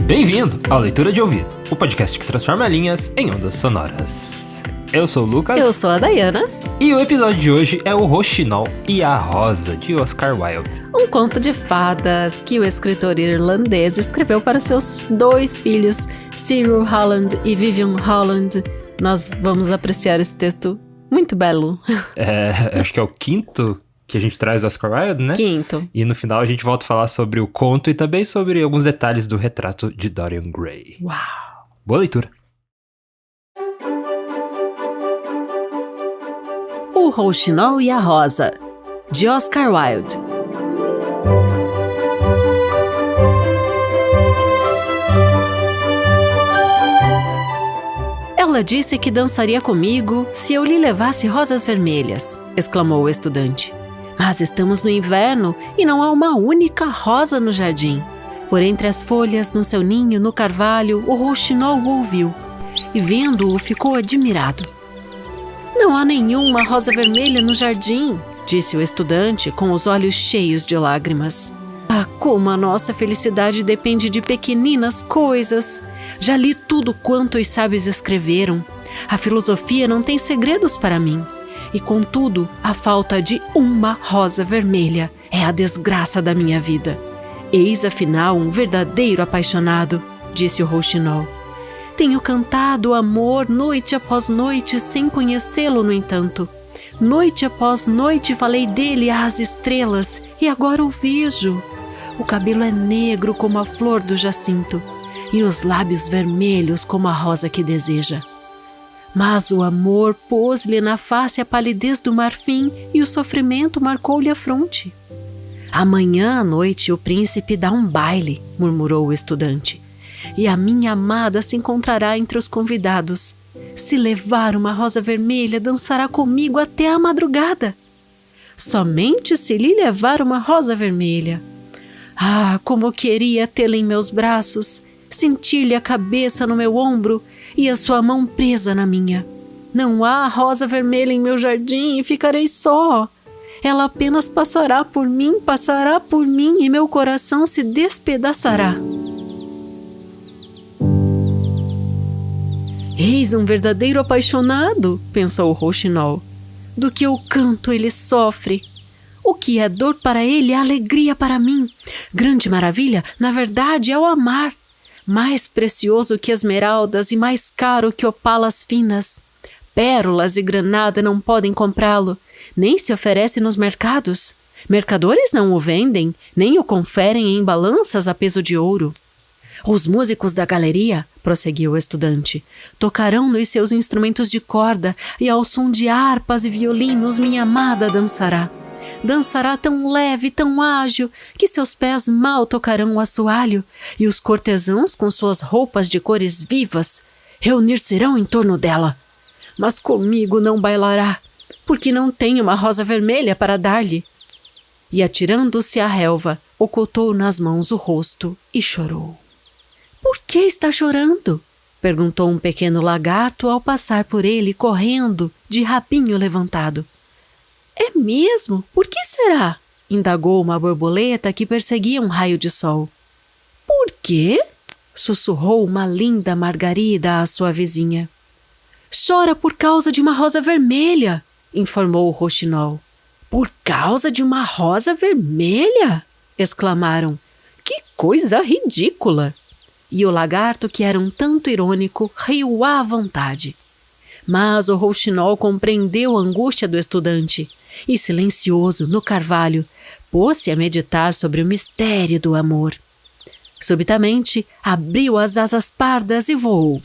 Bem-vindo ao Leitura de Ouvido, o podcast que transforma linhas em ondas sonoras. Eu sou o Lucas. Eu sou a Dayana. E o episódio de hoje é o Rouxinol e a Rosa, de Oscar Wilde. Um conto de fadas que o escritor irlandês escreveu para seus 2 filhos, Cyril Holland e Vivian Holland. Nós vamos apreciar esse texto muito belo. Acho que é o 5º que a gente traz do Oscar Wilde, né? 5º. E no final a gente volta a falar sobre o conto e também sobre alguns detalhes do retrato de Dorian Gray. Uau! Boa leitura! O Rouxinol e a Rosa, de Oscar Wilde. Ela disse que dançaria comigo se eu lhe levasse rosas vermelhas, exclamou o estudante. Mas estamos no inverno e não há uma única rosa no jardim. Por entre as folhas, no seu ninho, no carvalho, o Rouxinol o ouviu e, vendo-o, ficou admirado. Não há nenhuma rosa vermelha no jardim, disse o estudante com os olhos cheios de lágrimas. Ah, como a nossa felicidade depende de pequeninas coisas! Já li tudo quanto os sábios escreveram. A filosofia não tem segredos para mim. E, contudo, a falta de uma rosa vermelha é a desgraça da minha vida. Eis, afinal, um verdadeiro apaixonado, disse o Rouxinol. Tenho cantado o amor noite após noite sem conhecê-lo, no entanto. Noite após noite falei dele às estrelas e agora o vejo. O cabelo é negro como a flor do jacinto e os lábios vermelhos como a rosa que deseja. Mas o amor pôs-lhe na face a palidez do marfim e o sofrimento marcou-lhe a fronte. Amanhã à noite o príncipe dá um baile, murmurou o estudante, e a minha amada se encontrará entre os convidados. Se levar uma rosa vermelha, dançará comigo até a madrugada. Somente se lhe levar uma rosa vermelha. Ah, como eu queria tê-la em meus braços, sentir-lhe a cabeça no meu ombro e a sua mão presa na minha. Não há rosa vermelha em meu jardim e ficarei só. Ela apenas passará por mim e meu coração se despedaçará. Eis um verdadeiro apaixonado, pensou o Rouxinol. Do que eu canto ele sofre. O que é dor para ele é alegria para mim. Grande maravilha, na verdade, é o amar. Mais precioso que esmeraldas e mais caro que opalas finas. Pérolas e granada não podem comprá-lo, nem se oferece nos mercados. Mercadores não o vendem, nem o conferem em balanças a peso de ouro. Os músicos da galeria, prosseguiu o estudante, tocarão nos seus instrumentos de corda e ao som de harpas e violinos minha amada dançará. Dançará tão leve, tão ágil, que seus pés mal tocarão o assoalho, e os cortesãos, com suas roupas de cores vivas, reunir-se-ão em torno dela. Mas comigo não bailará, porque não tenho uma rosa vermelha para dar-lhe. E, atirando-se à relva, ocultou nas mãos o rosto e chorou. — Por que está chorando? Perguntou um pequeno lagarto ao passar por ele correndo, de rabinho levantado. É mesmo? Por que será? Indagou uma borboleta que perseguia um raio de sol. Por quê? Sussurrou uma linda margarida à sua vizinha. Chora por causa de uma rosa vermelha, informou o Rouxinol. Por causa de uma rosa vermelha? Exclamaram. Que coisa ridícula! E o lagarto, que era um tanto irônico, riu à vontade. Mas o Rouxinol compreendeu a angústia do estudante e, silencioso, no carvalho, pôs-se a meditar sobre o mistério do amor. Subitamente, abriu as asas pardas e voou.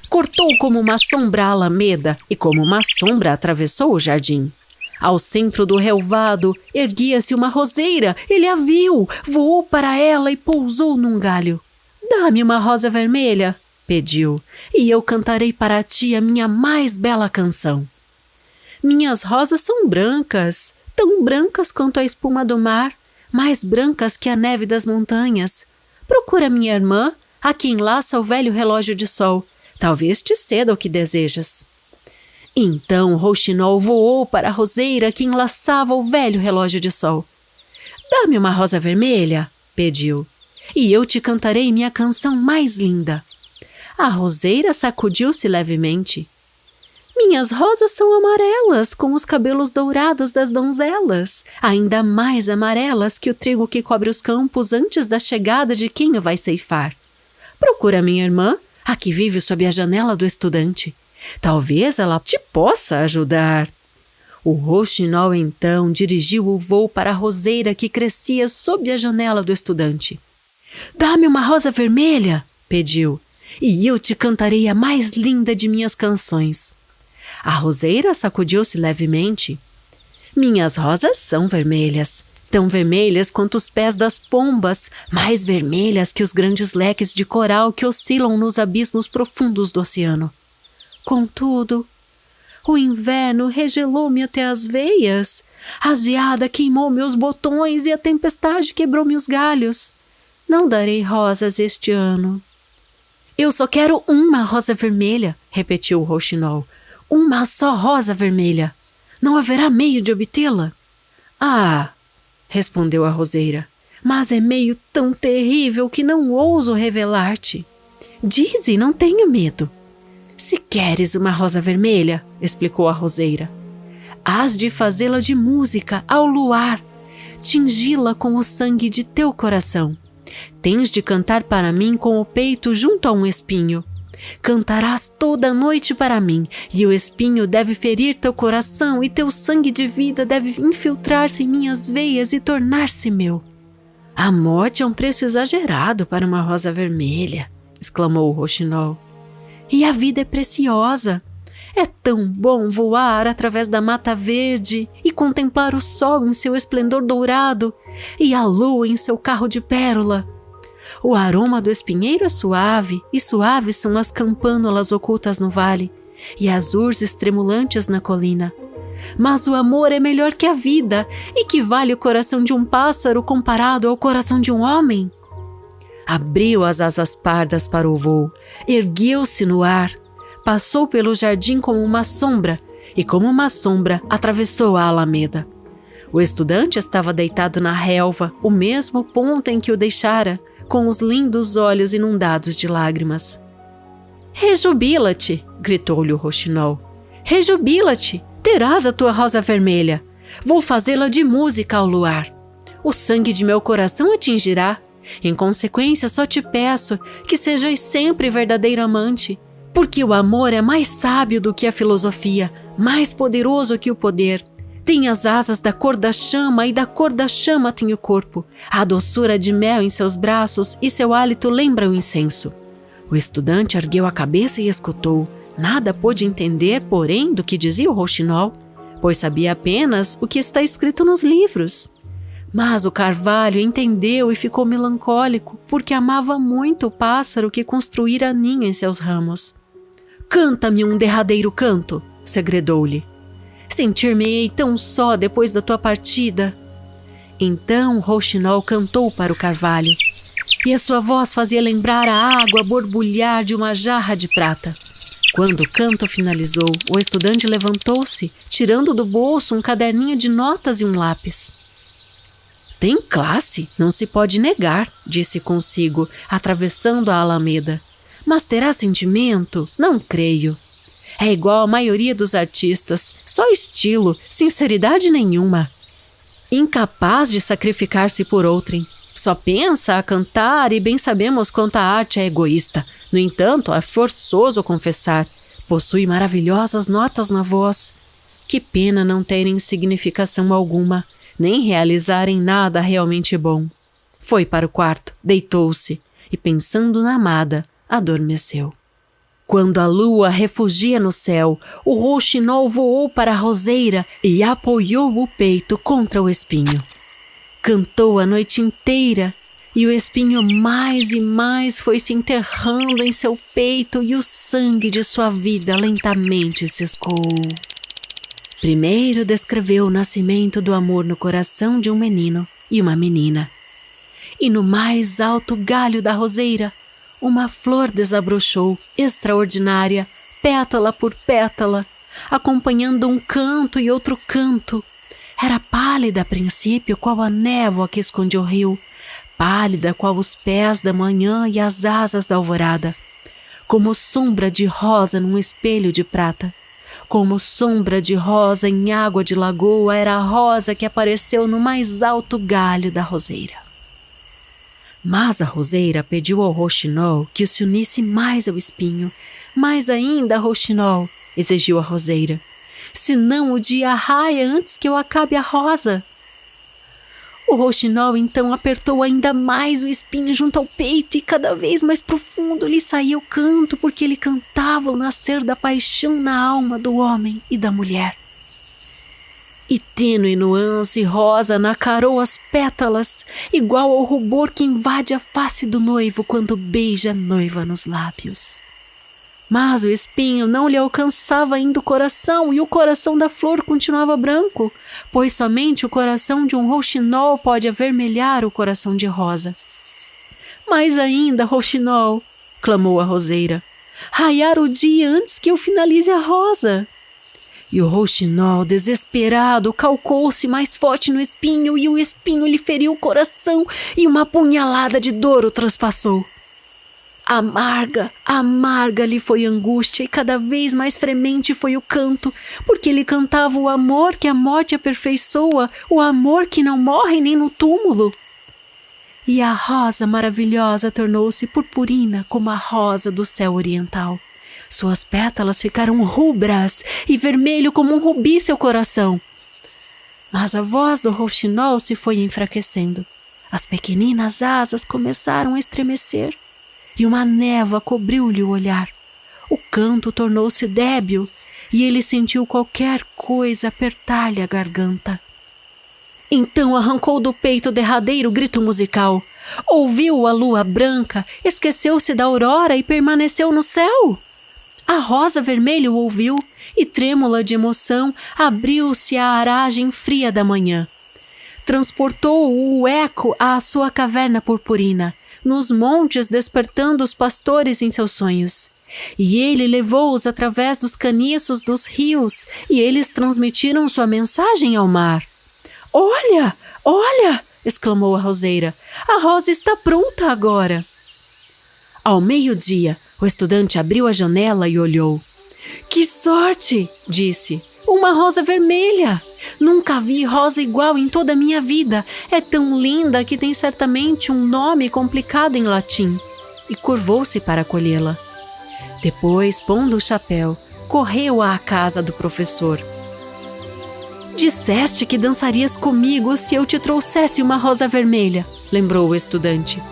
Cortou como uma sombra a alameda e como uma sombra atravessou o jardim. Ao centro do relvado erguia-se uma roseira. Ele a viu, voou para ela e pousou num galho. Dá-me uma rosa vermelha, pediu, e eu cantarei para ti a minha mais bela canção. Minhas rosas são brancas, tão brancas quanto a espuma do mar, mais brancas que a neve das montanhas. Procura minha irmã, a quem laça o velho relógio de sol. Talvez te ceda o que desejas. Então Rouxinol voou para a roseira que enlaçava o velho relógio de sol. Dá-me uma rosa vermelha, pediu, e eu te cantarei minha canção mais linda. A roseira sacudiu-se levemente. Minhas rosas são amarelas, com os cabelos dourados das donzelas, ainda mais amarelas que o trigo que cobre os campos antes da chegada de quem o vai ceifar. Procura minha irmã, a que vive sob a janela do estudante. Talvez ela te possa ajudar. O rouxinol então dirigiu o voo para a roseira que crescia sob a janela do estudante. Dá-me uma rosa vermelha, pediu, e eu te cantarei a mais linda de minhas canções. A roseira sacudiu-se levemente. Minhas rosas são vermelhas, tão vermelhas quanto os pés das pombas, mais vermelhas que os grandes leques de coral que oscilam nos abismos profundos do oceano. Contudo, o inverno regelou-me até as veias, a geada queimou meus botões e a tempestade quebrou-me os galhos. Não darei rosas este ano. Eu só quero uma rosa vermelha, repetiu o rouxinol. Uma só rosa vermelha. Não haverá meio de obtê-la? Ah, respondeu a roseira, mas é meio tão terrível que não ouso revelar-te. Diz e não tenho medo. Se queres uma rosa vermelha, explicou a roseira, hás de fazê-la de música ao luar, tingi-la com o sangue de teu coração. Tens de cantar para mim com o peito junto a um espinho. Cantarás toda a noite para mim, e o espinho deve ferir teu coração, e teu sangue de vida deve infiltrar-se em minhas veias e tornar-se meu. A morte é um preço exagerado para uma rosa vermelha, exclamou o rouxinol. E a vida é preciosa. É tão bom voar através da mata verde e contemplar o sol em seu esplendor dourado e a lua em seu carro de pérola. O aroma do espinheiro é suave, e suaves são as campânulas ocultas no vale, e as urzes tremulantes na colina. Mas o amor é melhor que a vida, e que vale o coração de um pássaro comparado ao coração de um homem? Abriu as asas pardas para o voo, ergueu-se no ar, passou pelo jardim como uma sombra, e como uma sombra atravessou a alameda. O estudante estava deitado na relva, o mesmo ponto em que o deixara, com os lindos olhos inundados de lágrimas. Rejubila-te, gritou-lhe o rouxinol. Rejubila-te, terás a tua rosa vermelha. Vou fazê-la de música ao luar. O sangue de meu coração a tingirá. Em consequência, só te peço que sejais sempre verdadeiro amante, porque o amor é mais sábio do que a filosofia, mais poderoso que o poder. Tem as asas da cor da chama, e da cor da chama tem o corpo, a doçura de mel em seus braços, e seu hálito lembra o incenso. O estudante ergueu a cabeça e escutou. Nada pôde entender, porém, do que dizia o rouxinol, pois sabia apenas o que está escrito nos livros. Mas o carvalho entendeu e ficou melancólico, porque amava muito o pássaro que construíra ninho em seus ramos. Canta-me um derradeiro canto, segredou-lhe. Sentir-me-ei tão só depois da tua partida. Então o rouxinol cantou para o carvalho, e a sua voz fazia lembrar a água borbulhar de uma jarra de prata. Quando o canto finalizou, o estudante levantou-se, tirando do bolso um caderninho de notas e um lápis. Tem classe, não se pode negar, disse consigo, atravessando a alameda. Mas terá sentimento? Não creio. É igual à maioria dos artistas, só estilo, sinceridade nenhuma. Incapaz de sacrificar-se por outrem. Só pensa a cantar, e bem sabemos quanto a arte é egoísta. No entanto, é forçoso confessar. Possui maravilhosas notas na voz. Que pena não terem significação alguma, nem realizarem nada realmente bom. Foi para o quarto, deitou-se, e pensando na amada, adormeceu. Quando a lua refugia no céu, o rouxinol voou para a roseira e apoiou o peito contra o espinho. Cantou a noite inteira, e o espinho mais e mais foi se enterrando em seu peito, e o sangue de sua vida lentamente se escoou. Primeiro descreveu o nascimento do amor no coração de um menino e uma menina. E no mais alto galho da roseira, uma flor desabrochou, extraordinária, pétala por pétala, acompanhando um canto e outro canto. Era pálida a princípio, qual a névoa que esconde o rio, pálida qual os pés da manhã e as asas da alvorada, como sombra de rosa num espelho de prata. Como sombra de rosa em água de lagoa era a rosa que apareceu no mais alto galho da roseira. Mas a roseira pediu ao roxinol que se unisse mais ao espinho. Mais ainda, roxinol, exigiu a roseira, senão o dia raia antes que eu acabe a rosa. O roxinol então apertou ainda mais o espinho junto ao peito e cada vez mais profundo lhe saía o canto, porque ele cantava o nascer da paixão na alma do homem e da mulher. E tênue nuance rosa nacarou as pétalas, igual ao rubor que invade a face do noivo quando beija a noiva nos lábios. Mas o espinho não lhe alcançava ainda o coração, e o coração da flor continuava branco, pois somente o coração de um roxinol pode avermelhar o coração de rosa. Mais ainda, roxinol, clamou a roseira, raiar o dia antes que eu finalize a rosa. E o roxinol, desesperado, calcou-se mais forte no espinho, e o espinho lhe feriu o coração, e uma punhalada de dor o transpassou. Amarga, amarga lhe foi a angústia, e cada vez mais fremente foi o canto, porque ele cantava o amor que a morte aperfeiçoa, o amor que não morre nem no túmulo. E a rosa maravilhosa tornou-se purpurina como a rosa do céu oriental. Suas pétalas ficaram rubras e vermelho como um rubi seu coração. Mas a voz do roxinol se foi enfraquecendo. As pequeninas asas começaram a estremecer e uma névoa cobriu-lhe o olhar. O canto tornou-se débil e ele sentiu qualquer coisa apertar-lhe a garganta. Então arrancou do peito o derradeiro grito musical. Ouviu a lua branca, esqueceu-se da aurora e permaneceu no céu. A rosa vermelha o ouviu e, trêmula de emoção, abriu-se a aragem fria da manhã. Transportou o eco à sua caverna purpurina, nos montes despertando os pastores em seus sonhos. E ele levou-os através dos caniços dos rios, e eles transmitiram sua mensagem ao mar. Olha, olha! Exclamou a roseira. A rosa está pronta agora. Ao meio-dia, o estudante abriu a janela e olhou. Que sorte! Disse. Uma rosa vermelha! Nunca vi rosa igual em toda a minha vida. É tão linda que tem certamente um nome complicado em latim. E curvou-se para colhê-la. Depois, pondo o chapéu, correu à casa do professor. Disseste que dançarias comigo se eu te trouxesse uma rosa vermelha, lembrou o estudante.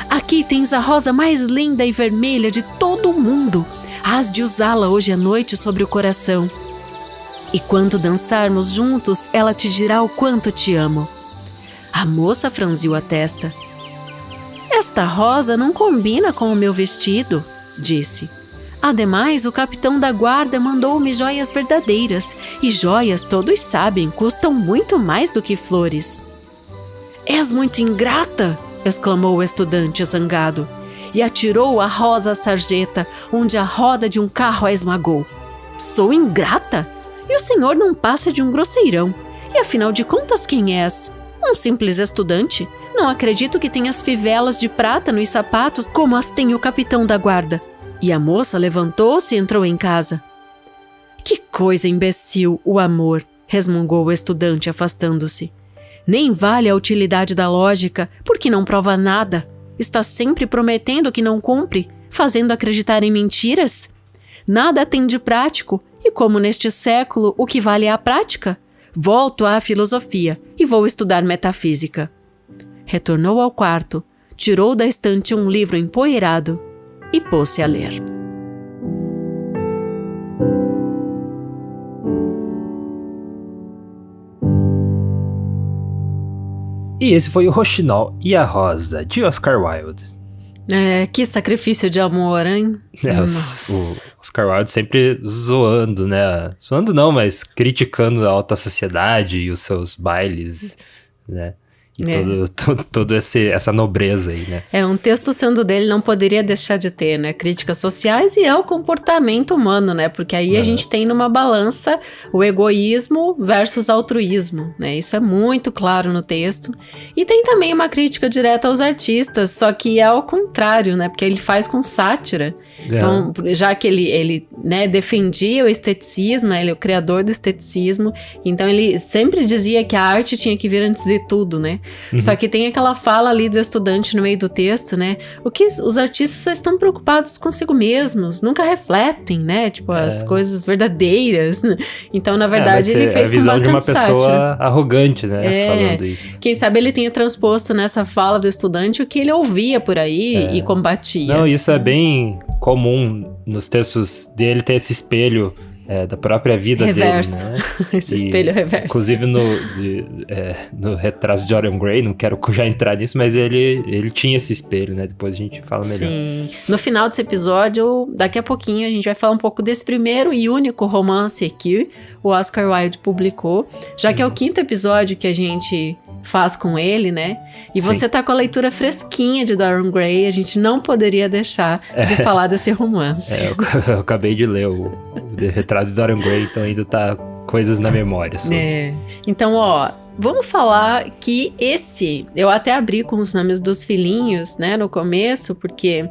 Aqui tens a rosa mais linda e vermelha de todo o mundo. Hás de usá-la hoje à noite sobre o coração. E quando dançarmos juntos, ela te dirá o quanto te amo. A moça franziu a testa. Esta rosa não combina com o meu vestido, disse. Ademais, o capitão da guarda mandou-me joias verdadeiras, e joias, todos sabem, custam muito mais do que flores. És muito ingrata! Exclamou o estudante zangado, e atirou a rosa à sarjeta, onde a roda de um carro a esmagou. Sou ingrata? E o senhor não passa de um grosseirão. E afinal de contas, quem és? Um simples estudante? Não acredito que tenhas fivelas de prata nos sapatos como as tem o capitão da guarda. E a moça levantou-se e entrou em casa. Que coisa imbecil, o amor, resmungou o estudante afastando-se. Nem vale a utilidade da lógica, porque não prova nada. Está sempre prometendo o que não cumpre, fazendo acreditar em mentiras. Nada tem de prático, e como neste século o que vale é a prática, volto à filosofia e vou estudar metafísica. Retornou ao quarto, tirou da estante um livro empoeirado e pôs-se a ler. E esse foi o Roxinol e a Rosa, de Oscar Wilde. Que sacrifício de amor, hein? O Oscar Wilde sempre zoando, né? Zoando não, mas criticando a alta sociedade e os seus bailes, né? Toda essa nobreza aí, né? Um texto sendo dele não poderia deixar de ter, né? Críticas sociais e o comportamento humano, né? Porque aí a gente tem numa balança o egoísmo versus altruísmo, né? Isso é muito claro no texto. E tem também uma crítica direta aos artistas, só que é ao contrário, né? Porque ele faz com sátira. Então, já que ele né, defendia o esteticismo, ele é o criador do esteticismo, então ele sempre dizia que a arte tinha que vir antes de tudo, né? Só que tem aquela fala ali do estudante no meio do texto, né? Os artistas só estão preocupados consigo mesmos, nunca refletem, né? Tipo, as coisas verdadeiras. Então, na verdade, ele fez com bastante sátira. A visão de uma pessoa arrogante, né? Falando isso. Quem sabe ele tenha transposto nessa fala do estudante o que ele ouvia por aí e combatia. Não, isso é bem comum nos textos dele ter esse espelho da própria vida reverso. dele, né? Esse espelho reverso. Inclusive no retrato de Dorian Gray, não quero já entrar nisso, mas ele tinha esse espelho, né? Depois a gente fala melhor. Sim. No final desse episódio, daqui a pouquinho, a gente vai falar um pouco desse primeiro e único romance que o Oscar Wilde publicou, já que é o 5º episódio que a gente faz com ele, né? E você tá com a leitura fresquinha de Dorian Gray, a gente não poderia deixar de falar desse romance. Eu acabei de ler o retrato de Dorian Gray, então ainda tá coisas na memória. Então, vamos falar que eu até abri com os nomes dos filhinhos, né, no começo, porque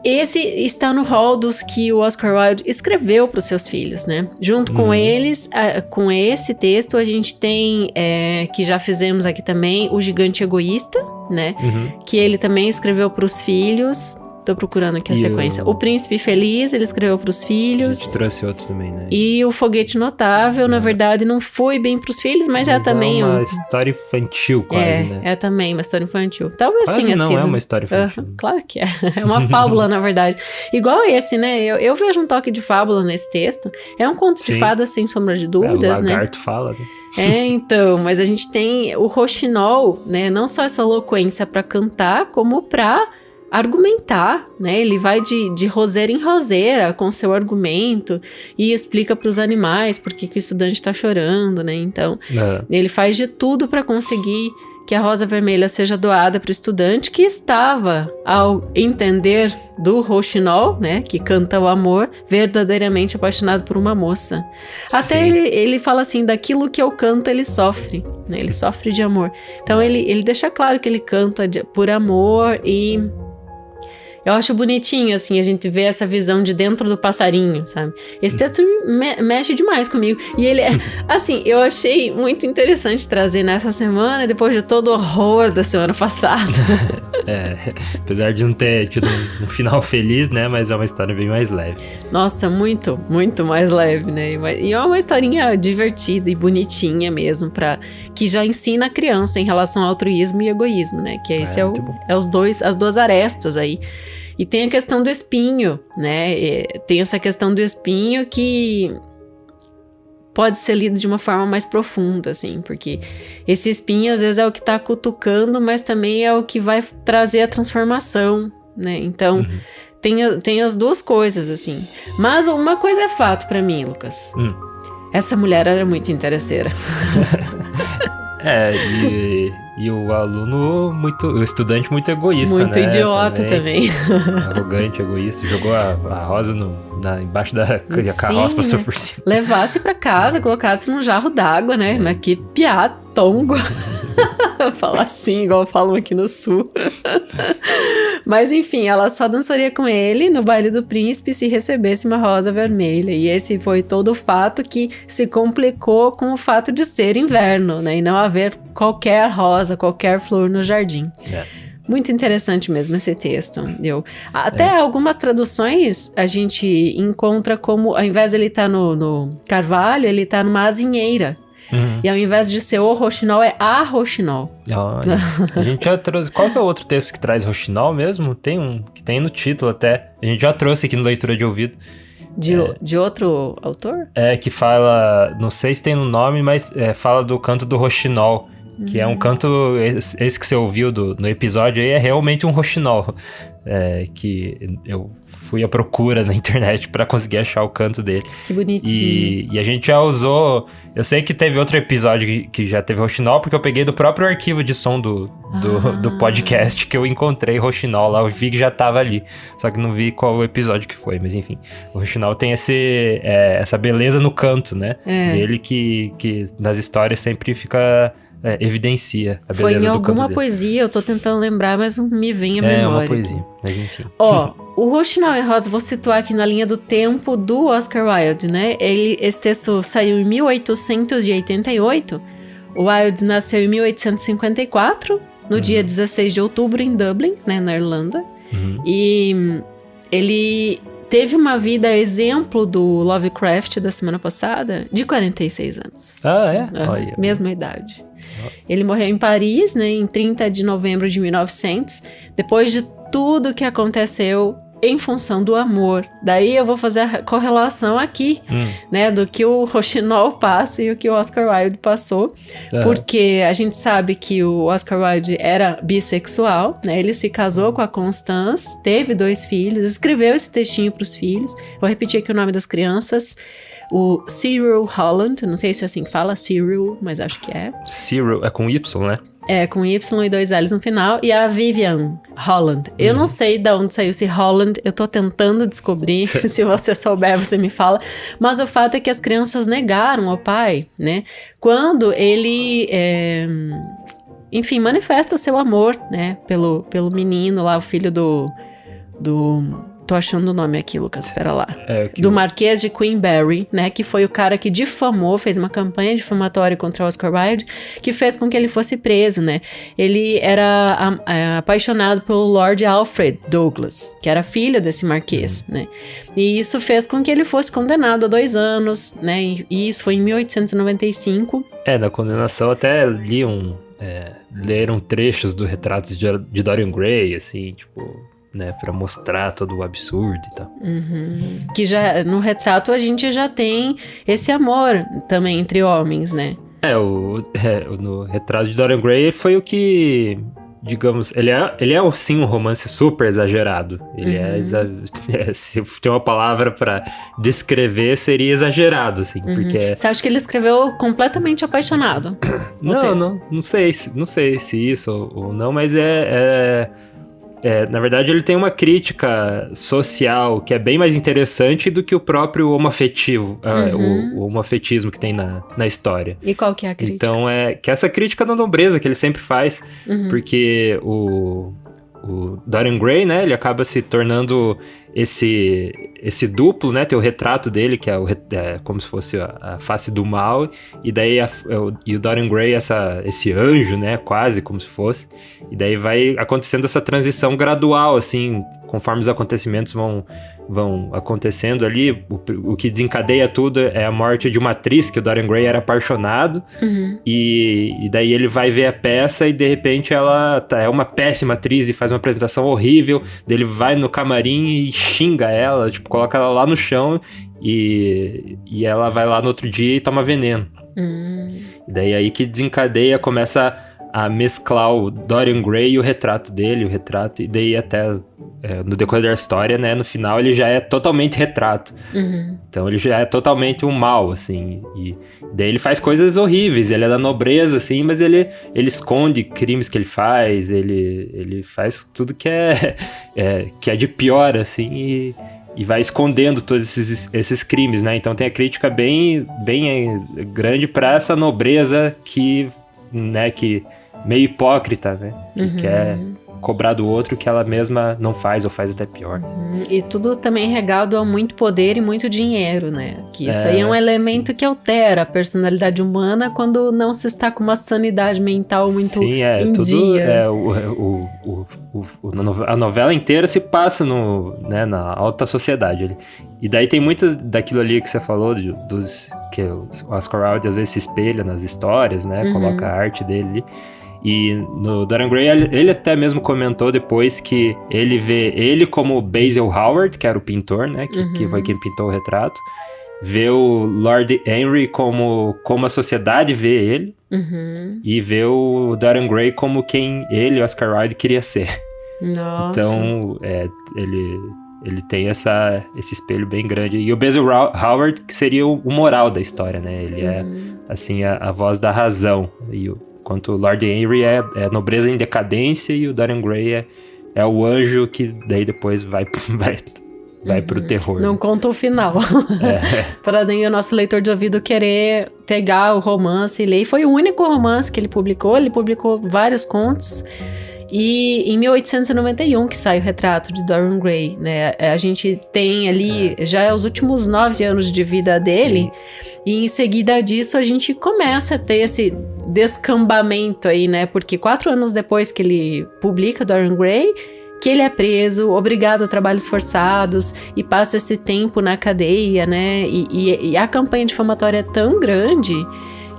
esse está no rol dos que o Oscar Wilde escreveu para os seus filhos, né? Junto com eles, com esse texto, a gente tem, que já fizemos aqui também, O Gigante Egoísta, né? Que ele também escreveu para os filhos. Tô procurando aqui a sequência. O Príncipe Feliz, ele escreveu pros filhos. A gente trouxe outro também, né? E o Foguete Notável, na verdade, não foi bem pros filhos, mas é também uma história infantil, quase, né? É também uma história infantil. Talvez quase tenha sido. Não é uma história infantil. Claro que é. É uma fábula, na verdade. Igual esse, né? Eu vejo um toque de fábula nesse texto. É um conto de fadas, sem sombra de dúvidas, o né? O lagarto fala, né? Então, mas a gente tem o Rouxinol, né? Não só essa eloquência pra cantar, como pra argumentar, né? Ele vai de roseira em roseira com seu argumento e explica para os animais por que o estudante está chorando, né? Então, ele faz de tudo para conseguir que a rosa vermelha seja doada para o estudante que estava, ao entender do Rouxinol, né? Que canta o amor, verdadeiramente apaixonado por uma moça. Até ele fala assim, daquilo que eu canto ele sofre, né? Ele sofre de amor. Então, ele deixa claro que ele canta por amor e... Eu acho bonitinho, assim, a gente vê essa visão de dentro do passarinho, sabe? Esse texto mexe demais comigo. E ele, assim, eu achei muito interessante trazer nessa semana, depois de todo o horror da semana passada. Apesar de não ter tido um final feliz, né? Mas é uma história bem mais leve. Nossa, muito, muito mais leve, né? E é uma historinha divertida e bonitinha mesmo, que já ensina a criança em relação ao altruísmo e egoísmo, né? Que esse as duas arestas aí. E tem a questão do espinho, né? Tem essa questão do espinho que pode ser lido de uma forma mais profunda, assim, porque esse espinho às vezes é o que tá cutucando, mas também é o que vai trazer a transformação, né? Então, tem as duas coisas, assim. Mas uma coisa é fato pra mim, Lucas. Essa mulher era muito interesseira. E o aluno o estudante muito egoísta, muito né? Idiota também. Arrogante, egoísta, jogou a rosa embaixo da carroça, passou por cima. Levasse pra casa, colocasse num jarro d'água, né? Mas que piatongo. Falar assim, igual falam aqui no sul. Mas enfim, ela só dançaria com ele no baile do príncipe se recebesse uma rosa vermelha. E esse foi todo o fato que se complicou com o fato de ser inverno, né? E não haver qualquer rosa, qualquer flor no jardim. Muito interessante mesmo esse texto. Até algumas traduções a gente encontra como, ao invés de ele estar no carvalho, ele está numa azinheira. E ao invés de ser o Rouxinol, é a Rouxinol. Olha, a gente já trouxe... Qual que é o outro texto que traz Rouxinol mesmo? Tem um que tem no título até. A gente já trouxe aqui no Leitura de Ouvido. De outro autor? Que fala... Não sei se tem no nome, mas fala do canto do Rouxinol. Que é um canto, esse que você ouviu no episódio aí, é realmente um roxinol. Que eu fui à procura na internet pra conseguir achar o canto dele. Que bonitinho. E a gente já usou... Eu sei que teve outro episódio que já teve roxinol, porque eu peguei do próprio arquivo de som do podcast que eu encontrei roxinol lá. Eu vi que já tava ali, só que não vi qual o episódio que foi. Mas enfim, o roxinol tem essa beleza no canto, né? Dele que nas histórias sempre fica... evidencia a beleza do canto dele. Foi em alguma poesia, eu tô tentando lembrar, mas não me vem a memória. É uma poesia, mas enfim. O Roxinol e Rosa, vou situar aqui na linha do tempo do Oscar Wilde, né? Esse texto saiu em 1888. O Wilde nasceu em 1854, no dia 16 de outubro, em Dublin, né, na Irlanda. E ele teve uma vida exemplo do Lovecraft da semana passada, de 46 anos. Olha. Mesma idade. Nossa. Ele morreu em Paris, né, em 30 de novembro de 1900, depois de tudo que aconteceu em função do amor. Daí eu vou fazer a correlação aqui, né, do que o Roxinol passa e o que o Oscar Wilde passou, porque a gente sabe que o Oscar Wilde era bissexual, né, ele se casou com a Constance, teve 2 filhos, escreveu esse textinho para os filhos. Vou repetir aqui o nome das crianças. O Cyril Holland, não sei se é assim que fala, Cyril, mas acho que é. Cyril, é com Y, né? É, com Y e 2 L's no final. E a Vivian Holland. Eu não sei de onde saiu esse Holland, eu tô tentando descobrir. Se você souber, você me fala. Mas o fato é que as crianças negaram ao pai, né? Quando ele, enfim, manifesta o seu amor, né? Pelo menino lá, o filho do... Tô achando o nome aqui, Lucas, espera lá. Do Marquês de Queenberry, né, que foi o cara que difamou, fez uma campanha difamatória contra o Oscar Wilde, que fez com que ele fosse preso, né. Ele era apaixonado pelo Lord Alfred Douglas, que era filho desse marquês, né. E isso fez com que ele fosse condenado a 2 anos, né, e isso foi em 1895. Na condenação até leram trechos do Retratos de Dorian Gray, assim, tipo... né, pra mostrar todo o absurdo e tal. Que já, no retrato a gente já tem esse amor também entre homens, né? No Retrato de Dorian Gray foi o que, digamos, ele é sim um romance super exagerado. Ele se tem uma palavra pra descrever, seria exagerado, assim, porque... Você acha que ele escreveu completamente apaixonado? Não sei se isso ou não, mas na verdade, ele tem uma crítica social que é bem mais interessante do que o próprio homoafetivo, o homoafetismo que tem na história. E qual que é a crítica? Então, que essa crítica da nobreza que ele sempre faz, porque o Dorian Gray, né, ele acaba se tornando esse duplo, né, tem o retrato dele, que é como se fosse a face do mal, e daí o Dorian Gray, esse anjo, né, quase como se fosse, e daí vai acontecendo essa transição gradual, assim, conforme os acontecimentos vão acontecendo ali. O que desencadeia tudo é a morte de uma atriz que o Dorian Gray era apaixonado, e daí ele vai ver a peça e de repente ela é uma péssima atriz e faz uma apresentação horrível, daí ele vai no camarim e xinga ela, tipo, coloca ela lá no chão e ela vai lá no outro dia e toma veneno. E daí aí que desencadeia, começa a mesclar o Dorian Gray e o retrato dele, e daí até no decorrer da história, né, no final ele já é totalmente retrato. Então ele já é totalmente um mal, assim, e daí ele faz coisas horríveis, ele é da nobreza, assim, mas ele esconde crimes que ele faz, ele faz tudo que é de pior, assim, e vai escondendo todos esses crimes, né, então tem a crítica bem grande pra essa nobreza que meio hipócrita, né? Que quer cobrar do outro que ela mesma não faz ou faz até pior. E tudo também regado a muito poder e muito dinheiro, né? Que isso aí é um elemento que altera a personalidade humana quando não se está com uma sanidade mental muito em dia. A novela inteira se passa na alta sociedade ali. E daí tem muito daquilo ali que você falou, que o Oscar Wilde às vezes se espelha nas histórias, né? Coloca a arte dele ali. E no Dorian Gray, ele até mesmo comentou depois que ele vê ele como Basil Howard, que era o pintor, né? Que foi quem pintou o retrato. vê o Lord Henry como a sociedade vê ele, e vê o Dorian Gray como quem ele, o Oscar Wilde, queria ser. Nossa. Então, ele tem esse espelho bem grande. E o Basil Howard, que seria o moral da história, né? Ele é, assim, a voz da razão. Enquanto o Lord Henry é nobreza em decadência, e o Dorian Gray é o anjo que daí depois vai pro terror. Não conta o final. Para nem o nosso leitor de ouvido querer pegar o romance e ler. E foi o único romance que ele publicou. Ele publicou vários contos. E em 1891 que sai o retrato de Dorian Gray, né? A gente tem ali já os últimos 9 anos de vida dele. Sim. E em seguida disso a gente começa a ter esse descambamento aí, né? Porque 4 anos depois que ele publica Dorian Gray, que ele é preso, obrigado a trabalhos forçados e passa esse tempo na cadeia, né? E a campanha difamatória é tão grande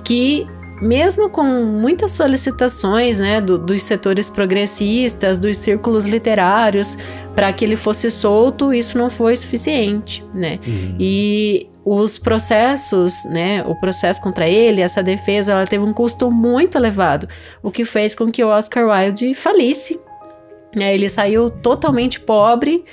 que, mesmo com muitas solicitações, né, dos setores progressistas, dos círculos literários, para que ele fosse solto, isso não foi suficiente, né? E os processos, né, o processo contra ele, essa defesa, ela teve um custo muito elevado, o que fez com que o Oscar Wilde falisse. Ele saiu totalmente pobre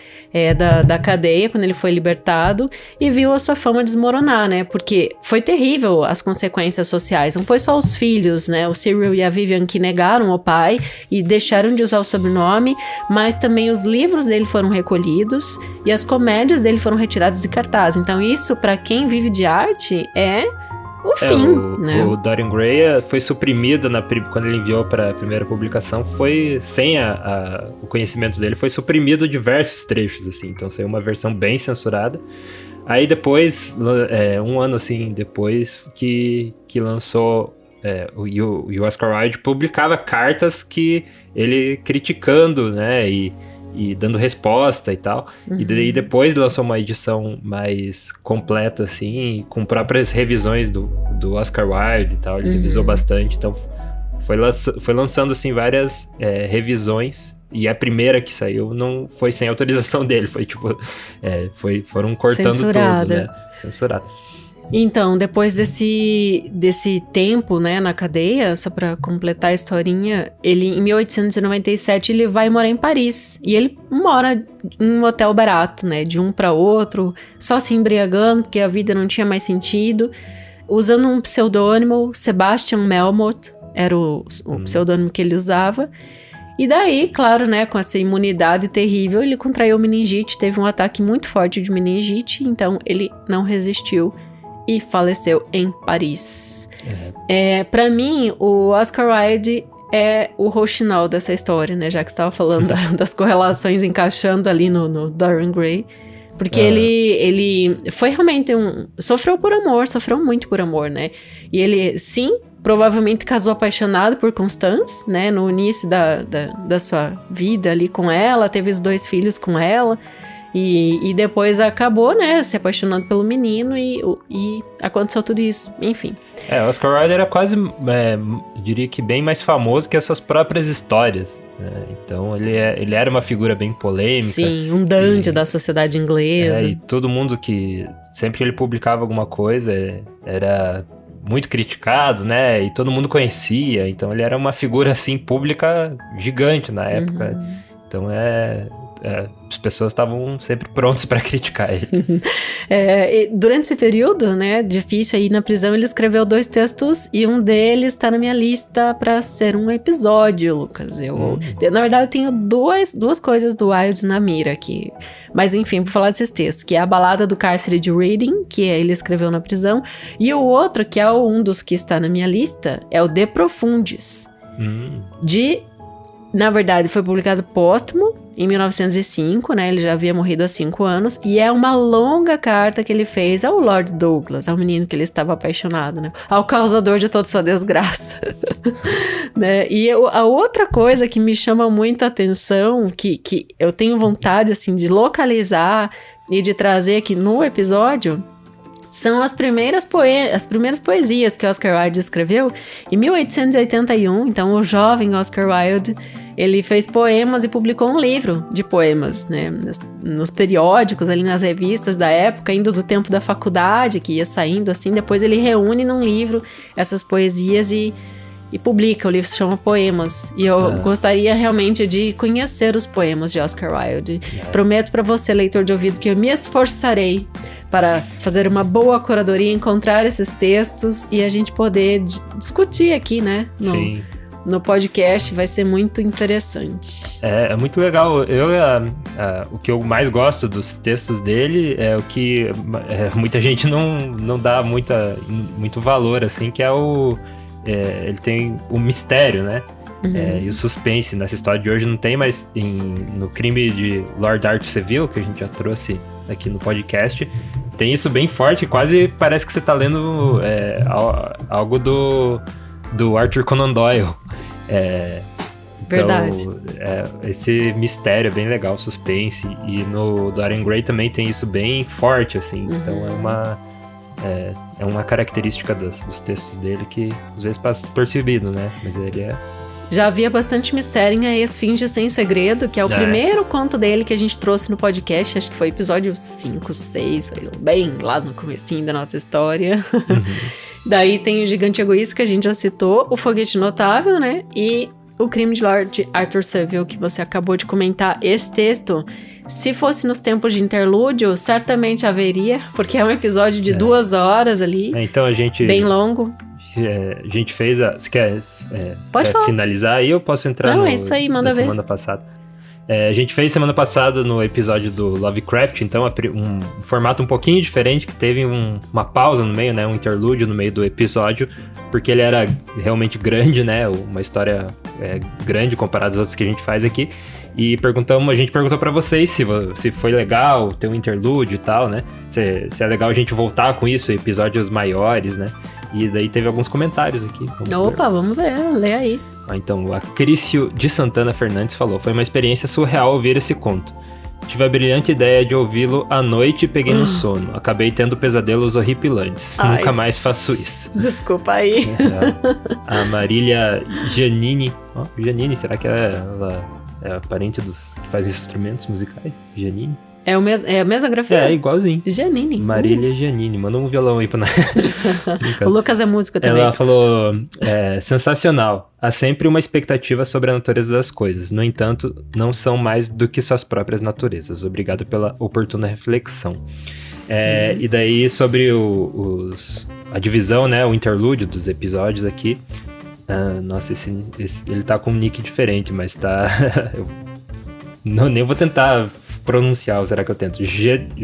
da cadeia quando ele foi libertado e viu a sua fama desmoronar, né? Porque foi terrível as consequências sociais. Não foi só os filhos, né? O Cyril e a Vivian que negaram ao pai e deixaram de usar o sobrenome, mas também os livros dele foram recolhidos e as comédias dele foram retiradas de cartaz. Então isso, para quem vive de arte, é o fim, né? O Dorian Gray foi suprimido quando ele enviou para a primeira publicação, foi sem o conhecimento dele, foi suprimido diversos trechos, assim, então saiu uma versão bem censurada. Aí depois, um ano assim depois que lançou, o Oscar Wilde publicava cartas que ele criticando, né, e dando resposta e tal. E daí depois lançou uma edição mais completa, assim, com próprias revisões do Oscar Wilde e tal. Ele revisou bastante. Então foi lançando, assim, várias revisões. E a primeira que saiu não foi sem autorização dele. Foi tipo... foram cortando tudo, né? Censurado. Então, depois desse tempo, né, na cadeia, só pra completar a historinha, em 1897, ele vai morar em Paris. E ele mora em um hotel barato, né, de um pra outro, só se embriagando, porque a vida não tinha mais sentido, usando um pseudônimo, Sebastian Melmoth, era o pseudônimo que ele usava. E daí, claro, né, com essa imunidade terrível, ele contraiu meningite, teve um ataque muito forte de meningite, então ele não resistiu e faleceu em Paris. Pra mim, o Oscar Wilde é o Rochinol dessa história, né? Já que você estava falando das correlações encaixando ali no Dorian Gray. Porque ele foi realmente sofreu muito por amor, né? E ele, sim, provavelmente casou apaixonado por Constance, né? No início da sua vida ali com ela, teve os 2 filhos com ela. E depois acabou, né, se apaixonando pelo menino e aconteceu tudo isso, enfim. Oscar Wilde era quase, diria que bem mais famoso que as suas próprias histórias, né? Então ele era uma figura bem polêmica. Sim, um dandy da sociedade inglesa. E todo mundo sempre que ele publicava alguma coisa, era muito criticado, né, e todo mundo conhecia, então ele era uma figura, assim, pública gigante na época. Então as pessoas estavam sempre prontas para criticar ele. Durante esse período, né, difícil aí na prisão, ele escreveu 2 textos e um deles está na minha lista para ser um episódio, Lucas. Na verdade, eu tenho duas coisas do Wilde na mira aqui. Mas enfim, vou falar desses textos, que é a Balada do Cárcere de Reading, que ele escreveu na prisão, e o outro, que é um dos que está na minha lista, é o De Profundis. Na verdade, foi publicado póstumo em 1905, né? Ele já havia morrido há 5 anos. E é uma longa carta que ele fez ao Lord Douglas, ao menino que ele estava apaixonado, né? Ao causador de toda sua desgraça. Né? E a outra coisa que me chama muita atenção, que eu tenho vontade, assim, de localizar e de trazer aqui no episódio, São as primeiras poesias que Oscar Wilde escreveu em 1881. Então, o jovem Oscar Wilde, ele fez poemas e publicou um livro de poemas, né? Nos periódicos, ali nas revistas da época, ainda do tempo da faculdade, que ia saindo assim. Depois ele reúne num livro essas poesias e publica. O livro se chama Poemas. E eu gostaria realmente de conhecer os poemas de Oscar Wilde. Prometo para você, leitor de ouvido, que eu me esforçarei para fazer uma curadoria, encontrar esses textos e a gente poder discutir aqui, né? Sim. No podcast, vai ser muito interessante. É muito legal. O que eu mais gosto dos textos dele é o que muita gente não dá muito valor, assim, que é ele tem o mistério, né? E o suspense. Nessa história de hoje não tem, mas no crime de Lord Arthur Seville, que a gente já trouxe aqui no podcast, tem isso bem forte, quase parece que você tá lendo algo do Arthur Conan Doyle. Verdade. Então, esse mistério é bem legal, suspense, e no Dorian Gray também tem isso bem forte, assim. Então é uma característica dos textos dele que às vezes passa despercebido, né? Mas ele Já havia bastante mistério em A Esfinge Sem Segredo, que é o primeiro conto dele que a gente trouxe no podcast. Acho que foi episódio 5, 6, bem lá no comecinho da nossa história. Daí tem o Gigante Egoísta, que a gente já citou, o Foguete Notável, né? E o Crime de Lord Arthur Seville, que você acabou de comentar. Esse texto, se fosse nos tempos de interlúdio, certamente haveria, porque é um episódio de 2 horas ali. Então a gente... Bem longo. A gente fez Você quer falar. Finalizar aí ou posso entrar Não, é isso aí, manda ver. Semana passada? A gente fez semana passada no episódio do Lovecraft, então um formato um pouquinho diferente, que teve uma pausa no meio, né? Um interlúdio no meio do episódio, porque ele era realmente grande, né? Uma história grande comparada às outras que a gente faz aqui. E a gente perguntou pra vocês se foi legal ter um interlúdio e tal, né? Se é legal a gente voltar com isso, episódios maiores, né? E daí teve alguns comentários aqui. Vamos ver, lê aí. Então, a Crício de Santana Fernandes falou: foi uma experiência surreal ouvir esse conto. Tive a brilhante ideia de ouvi-lo à noite e peguei no sono. Acabei tendo pesadelos horripilantes. Nunca mais faço isso. Desculpa aí. A Marília Giannini. Giannini, será que ela é a parente dos que fazem instrumentos musicais? Giannini? É a mesma grafia? É, igualzinho. Giannini. Marília Giannini. Manda um violão aí pra nós. O Lucas é músico também. Ela falou: sensacional. Há sempre uma expectativa sobre a natureza das coisas. No entanto, não são mais do que suas próprias naturezas. Obrigado pela oportuna reflexão. E daí, sobre a divisão, né? O interlúdio dos episódios aqui. Nossa, ele tá com um nick diferente, mas tá... nem vou tentar pronunciar, ou será que eu tento? JJMTBRE.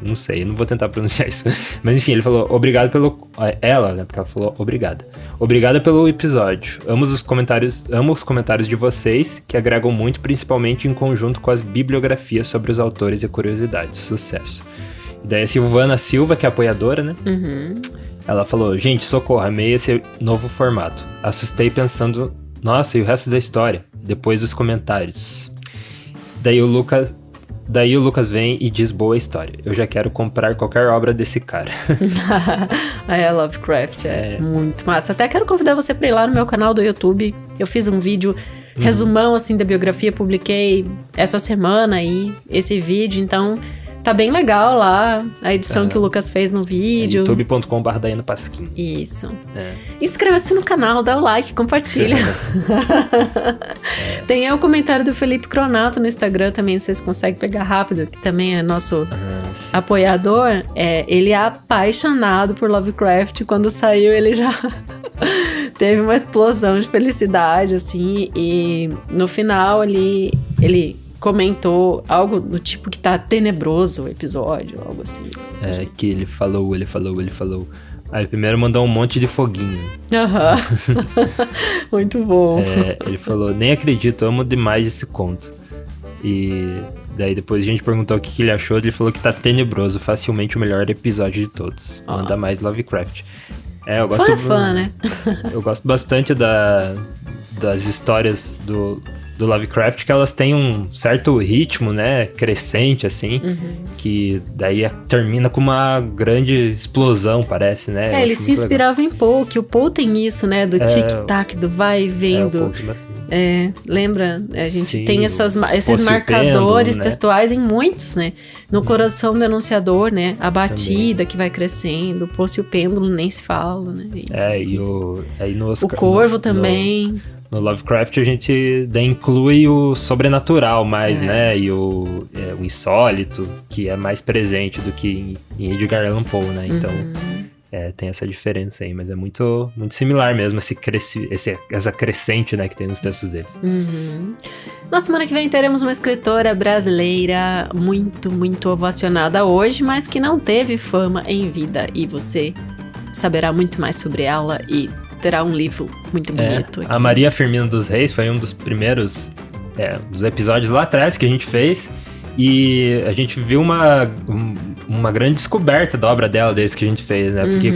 Não sei, eu não vou tentar pronunciar isso. Mas enfim, ele falou obrigado pelo... Ela, né? Porque ela falou obrigada. Obrigada pelo episódio. Amo os comentários de vocês, que agregam muito, principalmente em conjunto com as bibliografias sobre os autores e curiosidades. Sucesso. E daí a Silvana Silva, que é apoiadora, né? Ela falou: gente, socorro, amei esse novo formato. Assustei pensando, nossa, e o resto da história? Depois dos comentários. Daí o Lucas vem e diz: boa história. Eu já quero comprar qualquer obra desse cara. Lovecraft é muito massa. Até quero convidar você pra ir lá no meu canal do YouTube. Eu fiz um vídeo resumão, assim, da biografia. Publiquei essa semana aí, esse vídeo. Então... tá bem legal lá, a edição que o Lucas fez no vídeo. youtube.com/Daiane Pasquim. Isso. Inscreva-se no canal, dá o like, compartilha. Tem aí o comentário do Felipe Cronato no Instagram também, vocês conseguem pegar rápido, que também é nosso apoiador. Ele é apaixonado por Lovecraft. Quando saiu, ele já teve uma explosão de felicidade, assim, e no final ali, ele comentou algo do tipo que tá tenebroso o episódio, algo assim. Que ele falou. Aí primeiro mandou um monte de foguinho. Muito bom. Ele falou: nem acredito, amo demais esse conto. E daí depois a gente perguntou o que ele achou, ele falou que tá tenebroso, facilmente o melhor episódio de todos. Manda mais Lovecraft. Eu gosto... fã, né? Eu gosto bastante das histórias do Lovecraft, que elas têm um certo ritmo, né, crescente, assim, que daí termina com uma grande explosão, parece, né? Ele se inspirava em Poe, que o Poe tem isso, né, do tic-tac, do vai e vem, lembra? A gente tem esses marcadores textuais em muitos, né? No Coração do Enunciador, né? A batida que vai crescendo, o Poço e o Pêndulo nem se fala, né? O Corvo também. No Lovecraft a gente inclui o sobrenatural mais, né? E o insólito, que é mais presente do que em Edgar Allan Poe, né? Então, tem essa diferença aí. Mas é muito, muito similar mesmo, essa crescente, né, que tem nos textos deles. Na semana que vem teremos uma escritora brasileira muito, muito ovacionada hoje, mas que não teve fama em vida. E você saberá muito mais sobre ela e terá um livro muito bonito aqui. A Maria Firmina dos Reis foi um dos primeiros dos episódios lá atrás que a gente fez, e a gente viu uma grande descoberta da obra dela desde que a gente fez, né? Porque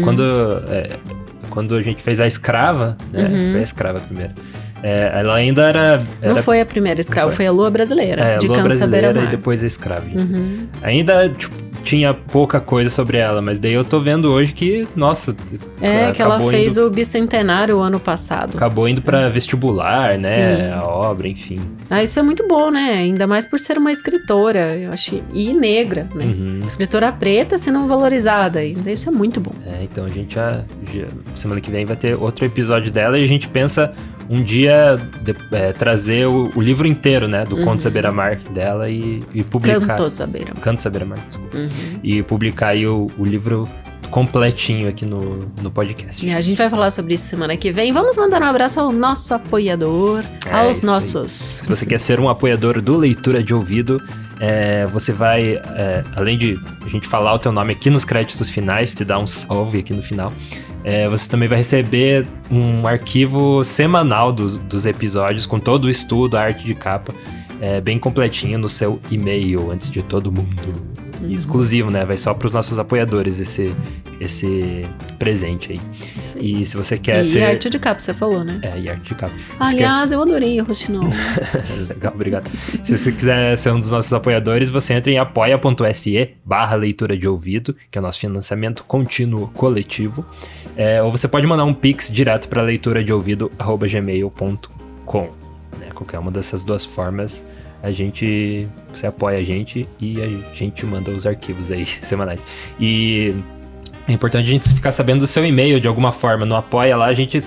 quando a gente fez A Escrava, né? Foi A Escrava primeiro. Ela ainda era... Não foi a primeira Escrava, foi a Lua Brasileira. De Lua Canto Brasileira Saber Amar. E depois A Escrava. Ainda, tinha pouca coisa sobre ela, mas daí eu tô vendo hoje que, nossa... que ela fez o bicentenário ano passado. Acabou indo pra vestibular, né? Sim. A obra, enfim. Isso é muito bom, né? Ainda mais por ser uma escritora, eu acho, e negra, né? Escritora preta sendo valorizada, então isso é muito bom. Então a gente já semana que vem vai ter outro episódio dela, e a gente pensa um dia trazer o livro inteiro, né, do Conto Saber Amar dela e publicar. Canto Saber Amar. Canto Saber Amar, desculpa. E publicar aí o livro completinho aqui no podcast. E a gente vai falar sobre isso semana que vem. Vamos mandar um abraço ao nosso apoiador, aos nossos... Se você quer ser um apoiador do Leitura de Ouvido, você vai, além de a gente falar o teu nome aqui nos créditos finais, te dar um salve aqui no final, você também vai receber um arquivo semanal dos episódios, com todo o estudo, a arte de capa, bem completinho no seu e-mail, antes de todo mundo. Exclusivo, né? Vai só para os nossos apoiadores esse presente aí. Isso aí. E se você quer ser... E arte de capa, você falou, né? E arte de capa. Aliás, eu adorei o Rochinol. Legal, obrigado. Se você quiser ser um dos nossos apoiadores, você entra em apoia.se/leitura de ouvido, que é o nosso financiamento contínuo coletivo. Ou você pode mandar um pix direto para leituradeouvido@gmail.com. Qualquer uma dessas duas formas, você apoia a gente e a gente manda os arquivos aí semanais. E é importante a gente ficar sabendo do seu e-mail de alguma forma. No Apoia lá a gente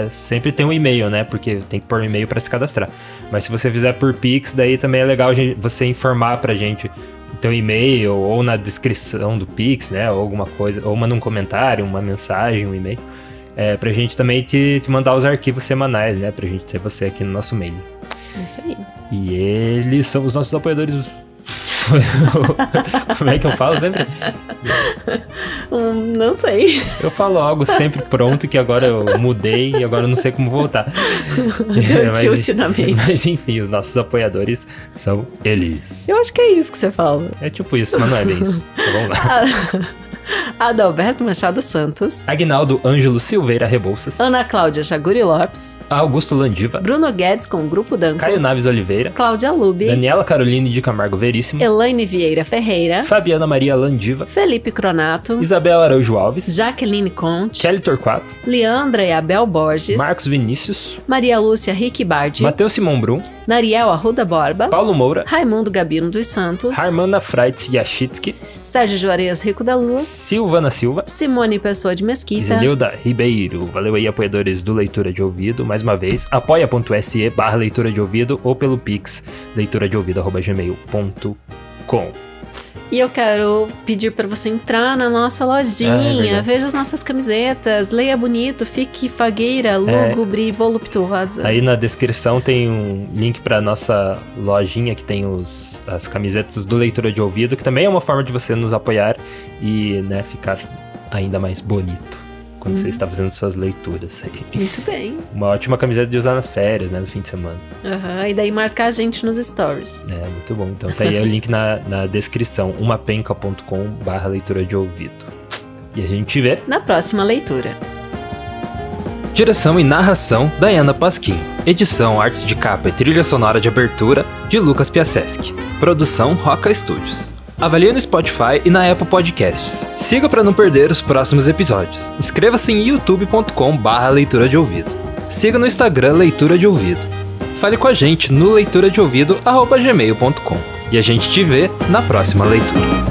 sempre tem um e-mail, né? Porque tem que pôr um e-mail para se cadastrar. Mas se você fizer por Pix, daí também é legal você informar pra gente o teu e-mail, ou na descrição do Pix, né? Ou alguma coisa, ou manda um comentário, uma mensagem, um e-mail. Pra gente também te mandar os arquivos semanais, né? Pra gente ter você aqui no nosso e-mail. Isso aí. E eles são os nossos apoiadores. Como é que eu falo sempre? Não sei. Eu falo algo sempre pronto, que agora eu mudei e agora eu não sei como voltar. Mas enfim, os nossos apoiadores são eles. Eu acho que é isso que você fala. É tipo isso, mas não é bem isso. Então vamos lá. Adalberto Machado Santos, Agnaldo Ângelo Silveira Rebouças, Ana Cláudia Chaguri Lopes, Augusto Landiva, Bruno Guedes com o Grupo Danco, Caio Naves Oliveira, Cláudia Lube, Daniela Caroline de Camargo Veríssimo, Elaine Vieira Ferreira, Fabiana Maria Landiva, Felipe Cronato, Isabel Araújo Alves, Jaqueline Conte, Kelly Torquato, Leandra e Abel Borges, Marcos Vinícius, Maria Lúcia Rick Bardi, Matheus Simão Brum, Nariel Arruda Borba, Paulo Moura, Raimundo Gabino dos Santos, Armanda Freitz Yashitsky, Sérgio Juarez Rico da Luz, Silvana Silva, Simone Pessoa de Mesquita, Isenilda Ribeiro. Valeu aí, apoiadores do Leitura de Ouvido. Mais uma vez, apoia.se/leitura de ouvido ou pelo Pix, leituradeouvido@gmail.com. E eu quero pedir para você entrar na nossa lojinha, veja as nossas camisetas, leia bonito, fique fagueira, lúgubre, voluptuosa. Aí na descrição tem um link para nossa lojinha que tem as camisetas do Leitura de Ouvido, que também é uma forma de você nos apoiar e, né, ficar ainda mais bonito quando você está fazendo suas leituras aí. Muito bem. Uma ótima camiseta de usar nas férias, né, no fim de semana. E daí marcar a gente nos stories. Muito bom. Então tá aí o link na descrição, umapenca.com/leitura de ouvido. E a gente vê na próxima leitura. Direção e narração, Dayana Pasquim. Edição, artes de capa e trilha sonora de abertura, de Lucas Piasecki. Produção, Roca Studios. Avalie no Spotify e na Apple Podcasts. Siga para não perder os próximos episódios. Inscreva-se em youtube.com/leitura de ouvido. Siga no Instagram Leitura de Ouvido. Fale com a gente no leituradeouvido@gmail.com. E a gente te vê na próxima leitura.